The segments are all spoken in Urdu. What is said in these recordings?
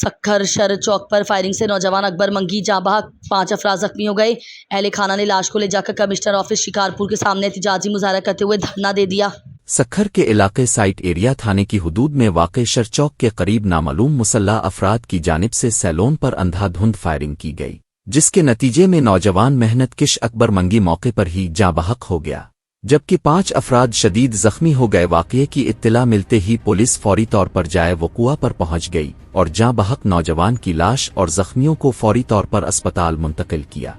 سکھر شر چوک پر فائرنگ سے نوجوان اکبر منگی جاں بحق، 5 افراد زخمی ہو گئے۔ اہل خانہ نے لاش کو لے جا کر کمشنر آفس شکارپور کے سامنے احتجاجی مظاہرہ کرتے ہوئے دھرنا دے دیا۔ سکھر کے علاقے سائٹ ایریا تھانے کی حدود میں واقع شر چوک کے قریب نامعلوم مسلح افراد کی جانب سے سیلون پر اندھا دھند فائرنگ کی گئی، جس کے نتیجے میں نوجوان محنت کش اکبر منگی موقع پر ہی جاں بحق ہو گیا، جبکہ 5 افراد شدید زخمی ہو گئے۔ واقعے کی اطلاع ملتے ہی پولیس فوری طور پر جائے وقوع پر پہنچ گئی اور جاں بحق نوجوان کی لاش اور زخمیوں کو فوری طور پر اسپتال منتقل کیا۔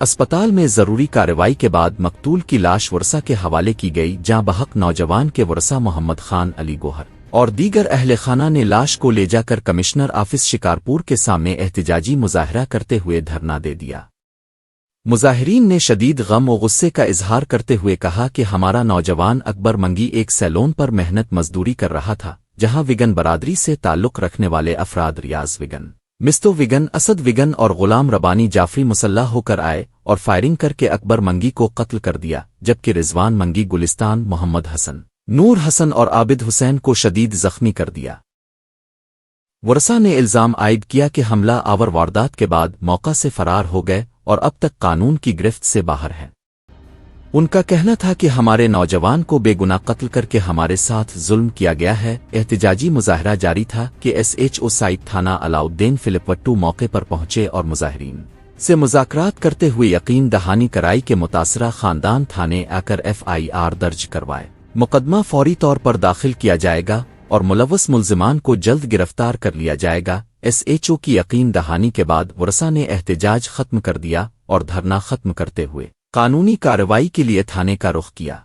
اسپتال میں ضروری کارروائی کے بعد مقتول کی لاش ورثہ کے حوالے کی گئی۔ جاں بحق نوجوان کے ورثہ محمد خان علی گوہر اور دیگر اہل خانہ نے لاش کو لے جا کر کمشنر آفس شکارپور کے سامنے احتجاجی مظاہرہ کرتے ہوئے دھرنا دے دیا۔ مظاہرین نے شدید غم و غصے کا اظہار کرتے ہوئے کہا کہ ہمارا نوجوان اکبر منگی ایک سیلون پر محنت مزدوری کر رہا تھا، جہاں وگن برادری سے تعلق رکھنے والے افراد ریاض وگن، مستو وگن، اسد وگن اور غلام ربانی جعفری مسلح ہو کر آئے اور فائرنگ کر کے اکبر منگی کو قتل کر دیا، جبکہ رضوان منگی، گلستان، محمد حسن، نور حسن اور عابد حسین کو شدید زخمی کر دیا۔ ورثہ نے الزام عائد کیا کہ حملہ آور واردات کے بعد موقع سے فرار ہو گئے اور اب تک قانون کی گرفت سے باہر ہیں۔ ان کا کہنا تھا کہ ہمارے نوجوان کو بے گناہ قتل کر کے ہمارے ساتھ ظلم کیا گیا ہے۔ احتجاجی مظاہرہ جاری تھا کہ SHO سائٹ تھانہ علاؤالدین فلپ وٹو موقع پر پہنچے اور مظاہرین سے مذاکرات کرتے ہوئے یقین دہانی کرائی کہ متاثرہ خاندان تھانے آ کر FIR درج کروائے، مقدمہ فوری طور پر داخل کیا جائے گا اور ملوث ملزمان کو جلد گرفتار کر لیا جائے گا۔ SHO کی یقین دہانی کے بعد ورثہ نے احتجاج ختم کر دیا اور دھرنا ختم کرتے ہوئے قانونی کارروائی کے لیے تھانے کا رخ کیا۔